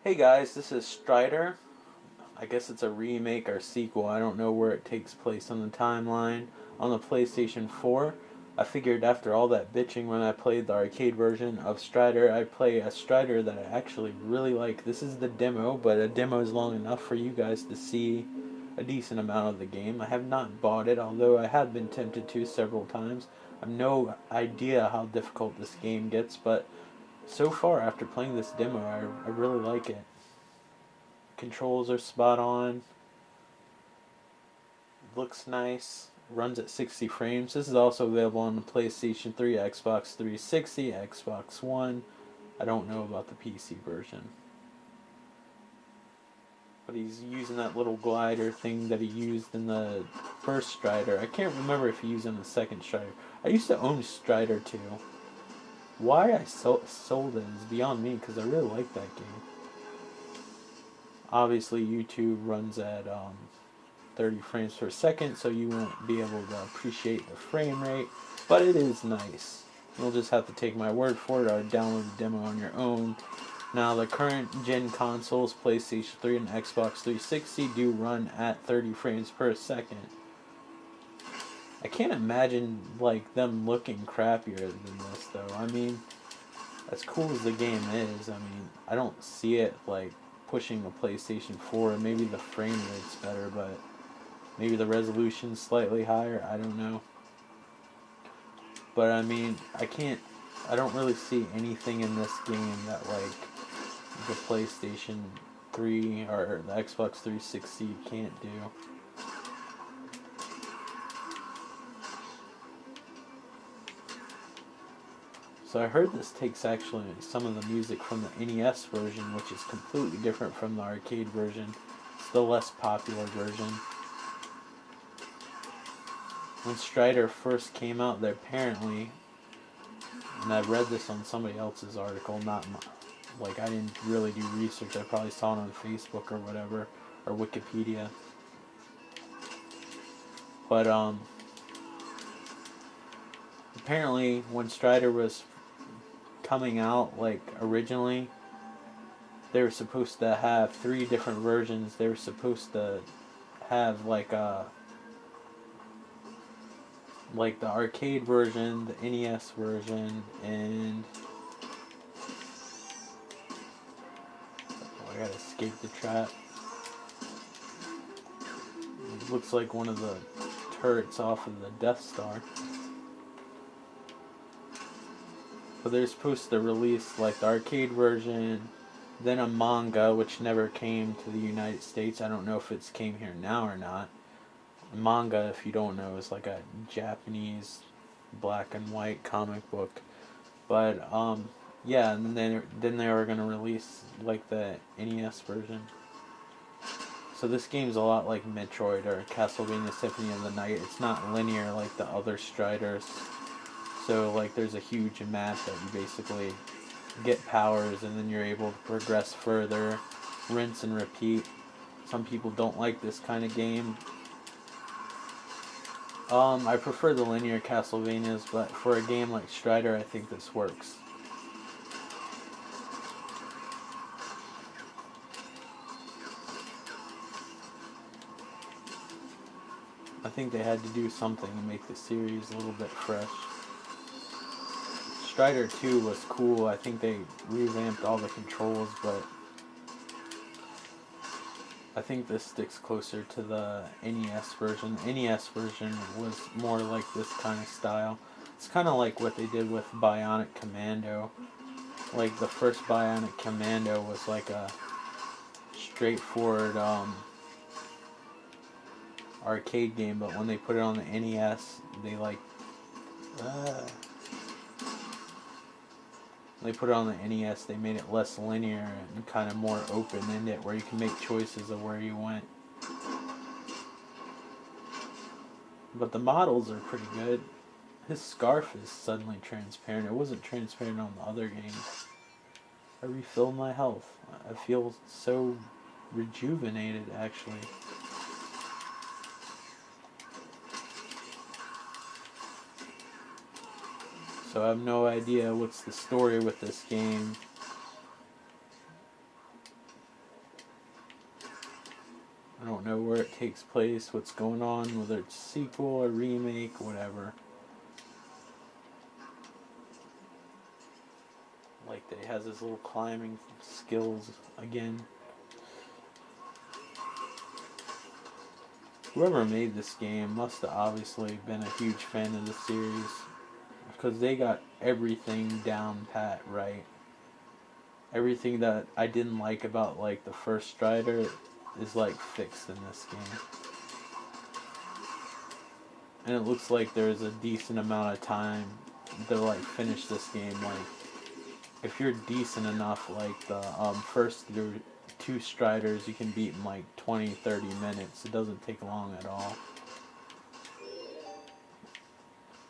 Hey guys, this is Strider. I guess it's a remake or sequel. I don't know where it takes place on the timeline. On the PlayStation 4, I figured after all that bitching when I played the arcade version of Strider, I'd play a Strider that I actually really like. This is the demo, but a demo is long enough for you guys to see a decent amount of the game. I have not bought it, although I have been tempted to several times. I have no idea how difficult this game gets, but so far after playing this demo, I really like it. Controls are spot on. Looks nice. Runs at 60 frames. This is also available on the PlayStation 3, Xbox 360, Xbox One. I don't know about the PC version. But he's using that little glider thing that he used in the first Strider. I can't remember if he used it in the second Strider. I used to own Strider too. Why I sold it is beyond me because I really like that game. Obviously, YouTube runs at 30 frames per second, so you won't be able to appreciate the frame rate, but it is nice. You'll just have to take my word for it or download the demo on your own. Now, the current gen consoles, PlayStation 3 and Xbox 360, do run at 30 frames per second. I can't imagine like them looking crappier than this, though. I mean, as cool as the game is, I don't see it like pushing the PlayStation 4. Maybe the frame rate's better, but maybe the resolution's slightly higher. I don't know. But I don't really see anything in this game that like the PlayStation 3 or the Xbox 360 can't do. So I heard this takes actually some of the music from the NES version, which is completely different from the arcade version. It's the less popular version. When Strider first came out, there apparently, and I read this on somebody else's article, I didn't really do research. I probably saw it on Facebook or whatever, or Wikipedia. But apparently when Strider was coming out, like originally, they were supposed to have 3 different versions. They were supposed to have like the arcade version, the NES version, and I gotta escape the trap. It looks like one of the turrets off of the Death Star. But they're supposed to release like the arcade version, then a manga, which never came to the United States. I don't know if it's came here now or not. Manga, if you don't know, is like a Japanese black and white comic book. But yeah, and then they were gonna release like the NES version. So this game's a lot like Metroid or Castlevania Symphony of the Night. It's not linear like the other Striders. So like there's a huge map that you basically get powers and then you're able to progress further, rinse and repeat. Some people don't like this kind of game. I prefer the linear Castlevanias, but for a game like Strider, I think this works. I think they had to do something to make the series a little bit fresh. Strider 2 was cool. I think they revamped all the controls, but I think this sticks closer to the NES version. The NES version was more like this kind of style. It's kind of like what they did with Bionic Commando. Like the first Bionic Commando was like a straightforward arcade game, but when they put it on the NES, they put it on the NES, they made it less linear and kind of more open-ended, where you can make choices of where you went. But the models are pretty good. His scarf is suddenly transparent. It wasn't transparent on the other games. I refilled my health. I feel so rejuvenated, actually. So I have no idea what's the story with this game. don't know where it takes place, what's going on, whether it's sequel or remake, whatever. Like, that he has his little climbing skills again. Whoever made this game must have obviously been a huge fan of the series, because they got everything down pat right. Everything that I didn't like about, like, the first Strider is, like, fixed in this game. And it looks like there's a decent amount of time to, like, finish this game. Like, if you're decent enough, like, the first two Striders you can beat in, like, 20-30 minutes. It doesn't take long at all.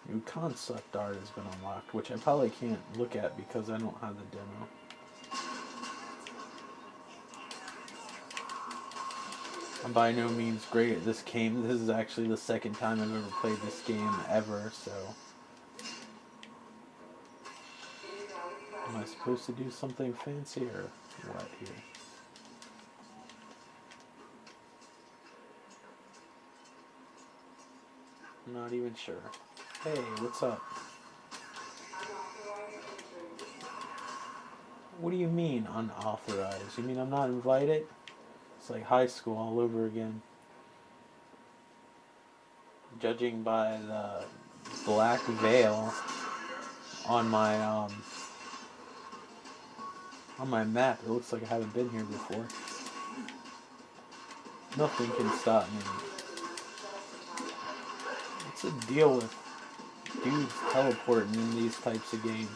New concept art has been unlocked, which I probably can't look at because I don't have the demo. I'm by no means great at this game. This is actually the second time I've ever played this game ever, so... Am I supposed to do something fancy or what here? I'm not even sure. Hey, what's up? What do you mean unauthorized? You mean I'm not invited? It's like high school all over again. Judging by the black veil on my map, it looks like I haven't been here before. Nothing can stop me. What's the deal with dudes teleporting in these types of games?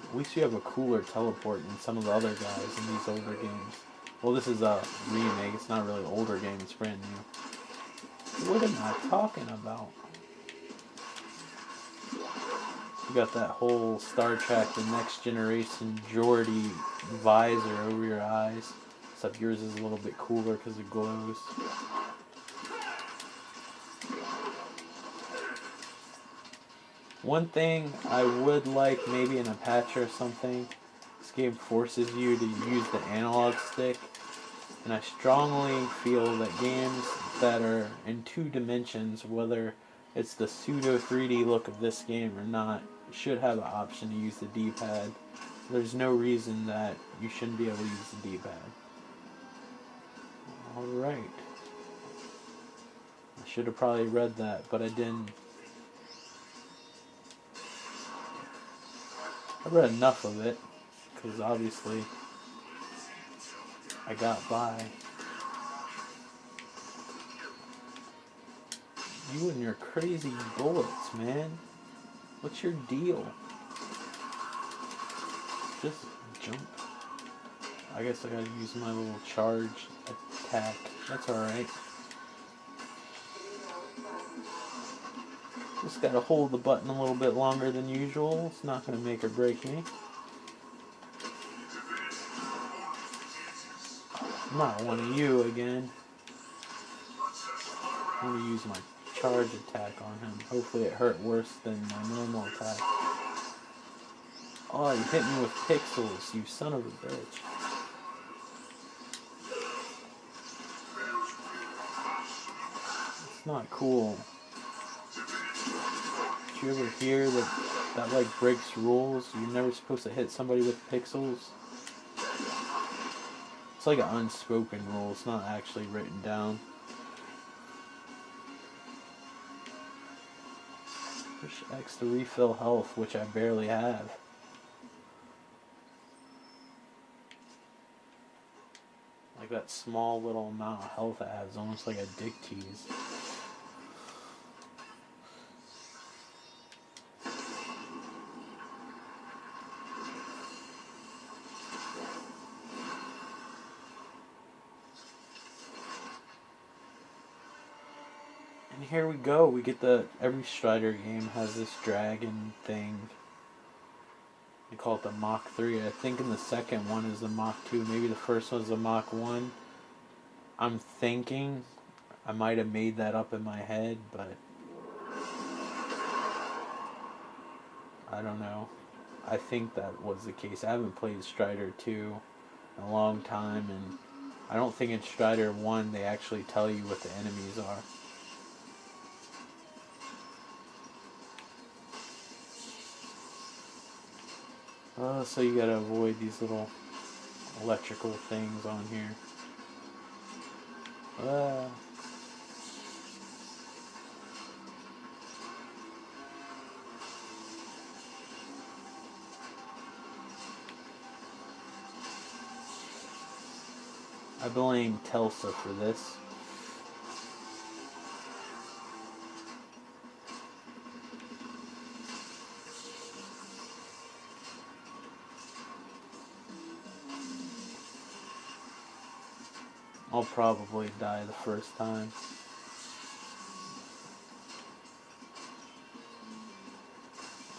At least you have a cooler teleport than some of the other guys in these older games. Well, this is a remake. It's not really an older game. It's brand new. What am I talking about? You got that whole Star Trek The Next Generation Geordi visor over your eyes. Except yours is a little bit cooler because it glows. One thing I would like, maybe in a patch or something, this game forces you to use the analog stick. And I strongly feel that games that are in 2 dimensions, whether it's the pseudo 3D look of this game or not, should have an option to use the D-pad. There's no reason that you shouldn't be able to use the D-pad. Alright. I should have probably read that, but I didn't. I read enough of it, because obviously I got by. You and your crazy bullets, man. What's your deal? Just jump. I guess I gotta use my little charge attack. That's alright. Just gotta hold the button a little bit longer than usual. It's not gonna make or break me. Not one of you again. I'm gonna use my charge attack on him. Hopefully it hurt worse than my normal attack. Oh, you hit me with pixels, you son of a bitch. It's not cool. Did you ever hear that like breaks rules? You're never supposed to hit somebody with pixels. It's like an unspoken rule. It's not actually written down. Push X to refill health, which I barely have. Like that small little amount of health it has, almost like a dick tease. And here we go. We get every Strider game has this dragon thing. They call it the Mach 3. I think in the second one is the Mach 2. Maybe the first one's the Mach 1. I'm thinking I might have made that up in my head, but I don't know. I think that was the case. I haven't played Strider 2 in a long time, and I don't think in Strider 1 they actually tell you what the enemies are. So you gotta avoid these little electrical things on here. I blame Telsa for this. I'll probably die the first time.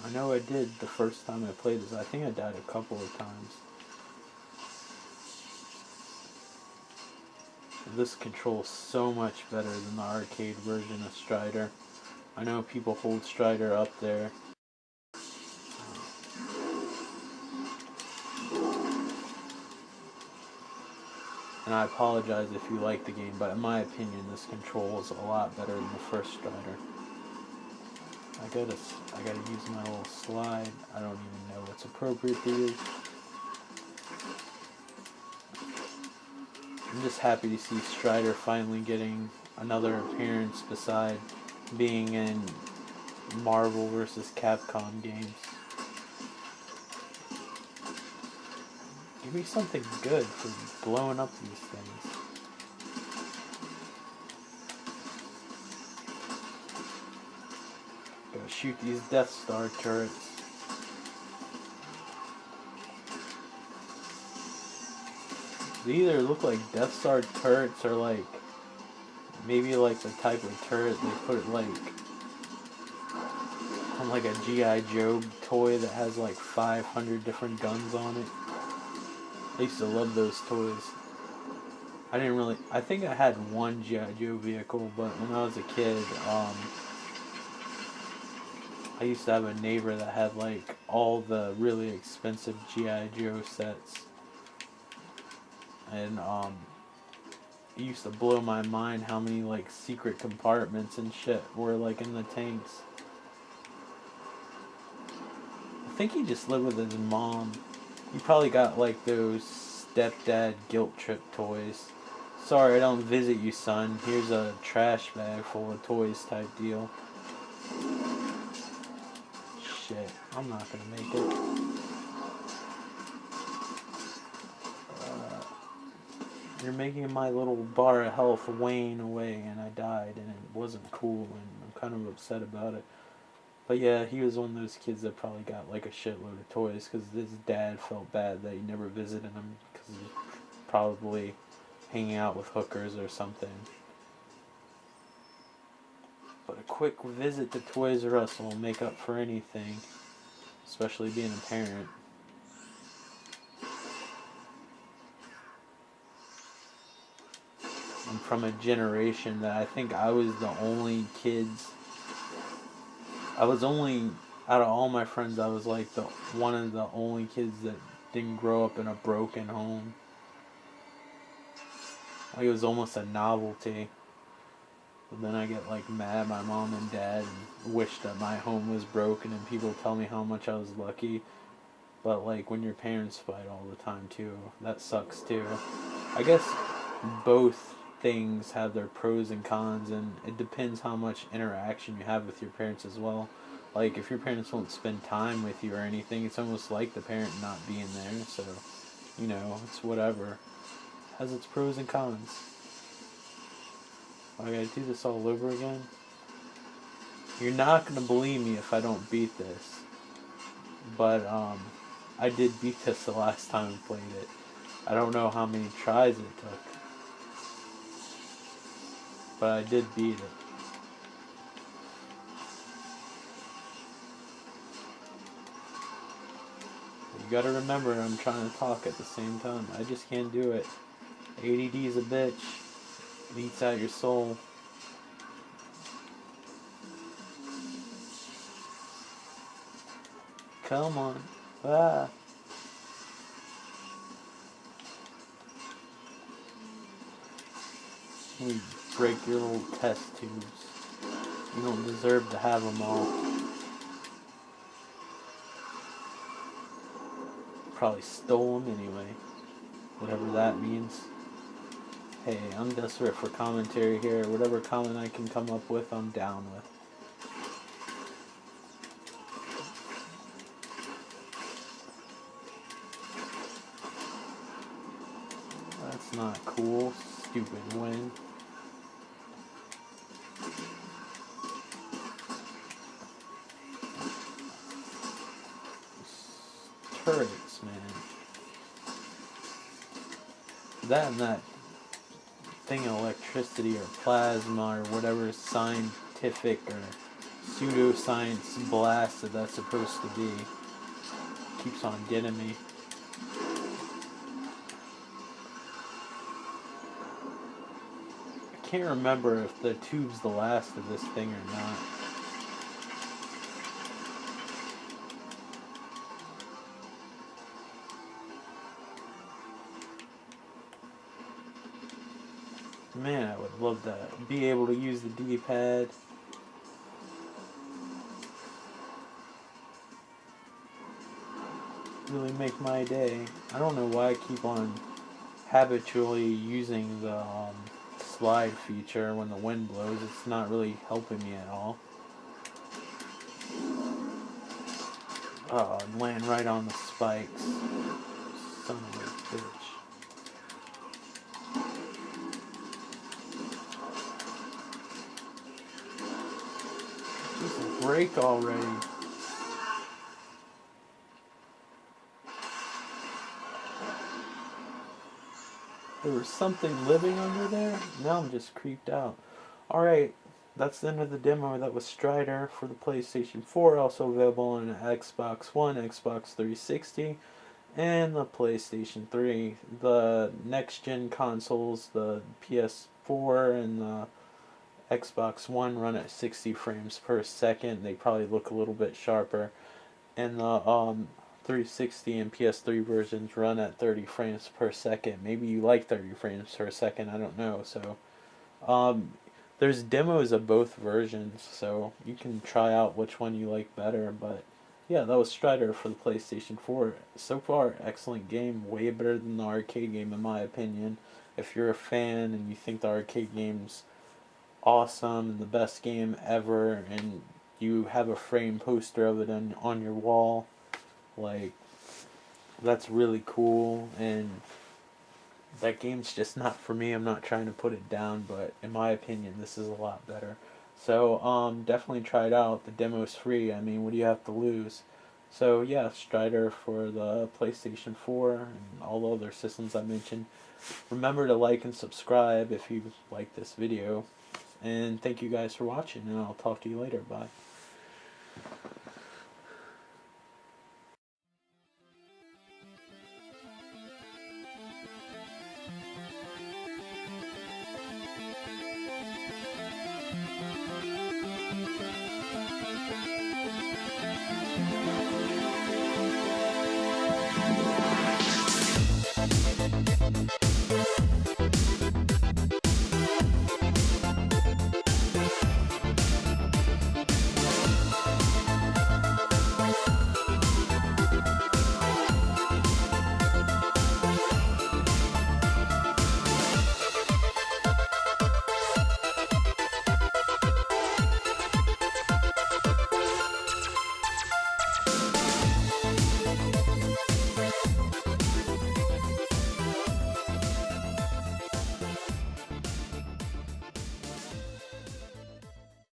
I know I did the first time I played this. I think I died a couple of times. This controls so much better than the arcade version of Strider. I know people hold Strider up there. And I apologize if you like the game, but in my opinion, this controls a lot better than the first Strider. I gotta use my little slide. I don't even know what's appropriate to use. I'm just happy to see Strider finally getting another appearance beside being in Marvel vs. Capcom games. Give me something good for blowing up these things. Gotta shoot these Death Star turrets. They either look like Death Star turrets or like maybe like the type of turret they put like on like a G.I. Joe toy that has like 500 different guns on it. I used to love those toys. I think I had one G.I. Joe vehicle, but when I was a kid, I used to have a neighbor that had like all the really expensive G.I. Joe sets. And it used to blow my mind how many like secret compartments and shit were like in the tanks. I think he just lived with his mom. He probably got like those stepdad guilt trip toys. Sorry, I don't visit you, son. Here's a trash bag full of toys type deal. Shit, I'm not gonna make it. You're making my little bar of health wane away, and I died, and it wasn't cool, and I'm kind of upset about it. But yeah, he was one of those kids that probably got like a shitload of toys because his dad felt bad that he never visited him because he was probably hanging out with hookers or something. But a quick visit to Toys R Us will make up for anything, especially being a parent. I'm from a generation that I think I was the only kids. I was only, out of all my friends, I was like one of the only kids that didn't grow up in a broken home. Like it was almost a novelty. But then I get like mad at my mom and dad and wish that my home was broken and people tell me how much I was lucky. But like when your parents fight all the time too, that sucks too. I guess both things have their pros and cons, and it depends how much interaction you have with your parents as well. Like if your parents won't spend time with you or anything, it's almost like the parent not being there. So, you know, it's whatever. It has its pros and cons. I gotta do this all over again. You're not gonna believe me if I don't beat this, but I did beat this the last time I played it. I don't know how many tries it took, but I did beat it. You gotta remember, I'm trying to talk at the same time. I just can't do it. ADD is a bitch. It eats out your soul. Come on. Ah. Let me break your little test tubes. You don't deserve to have them all. Probably stole them anyway. Whatever that means. Hey, I'm desperate for commentary here. Whatever comment I can come up with, I'm down with. That's not cool. Stupid win. Turrets, man. That and that thing of electricity or plasma or whatever scientific or pseudoscience blast that's supposed to be keeps on getting me. I can't remember if the tube's the last of this thing or not. Man, I would love to be able to use the D-pad. Really make my day. I don't know why I keep on habitually using the slide feature when the wind blows. It's not really helping me at all. Oh, and land right on the spikes. Son of a bitch. Just break already. There was something living under there? Now I'm just creeped out. Alright, that's the end of the demo. That was Strider for the PlayStation 4, also available on the Xbox One, Xbox 360, and the PlayStation 3. The next-gen consoles, the PS4 and the Xbox One, run at 60 frames per second. They probably look a little bit sharper. And the 360 and PS3 versions run at 30 frames per second. Maybe you like 30 frames per second, I don't know. So there's demos of both versions, so you can try out which one you like better. But yeah, that was Strider for the PlayStation 4. So far, excellent game, way better than the arcade game in my opinion. If you're a fan and you think the arcade game's awesome and the best game ever, and you have a framed poster of it on your wall, like, that's really cool. And that game's just not for me. I'm not trying to put it down, but in my opinion, this is a lot better. So definitely try it out. The demo's free. I mean, what do you have to lose? So yeah, Strider for the PlayStation 4 and all the other systems I mentioned. Remember to like and subscribe if you like this video. And thank you guys for watching, and I'll talk to you later. Bye.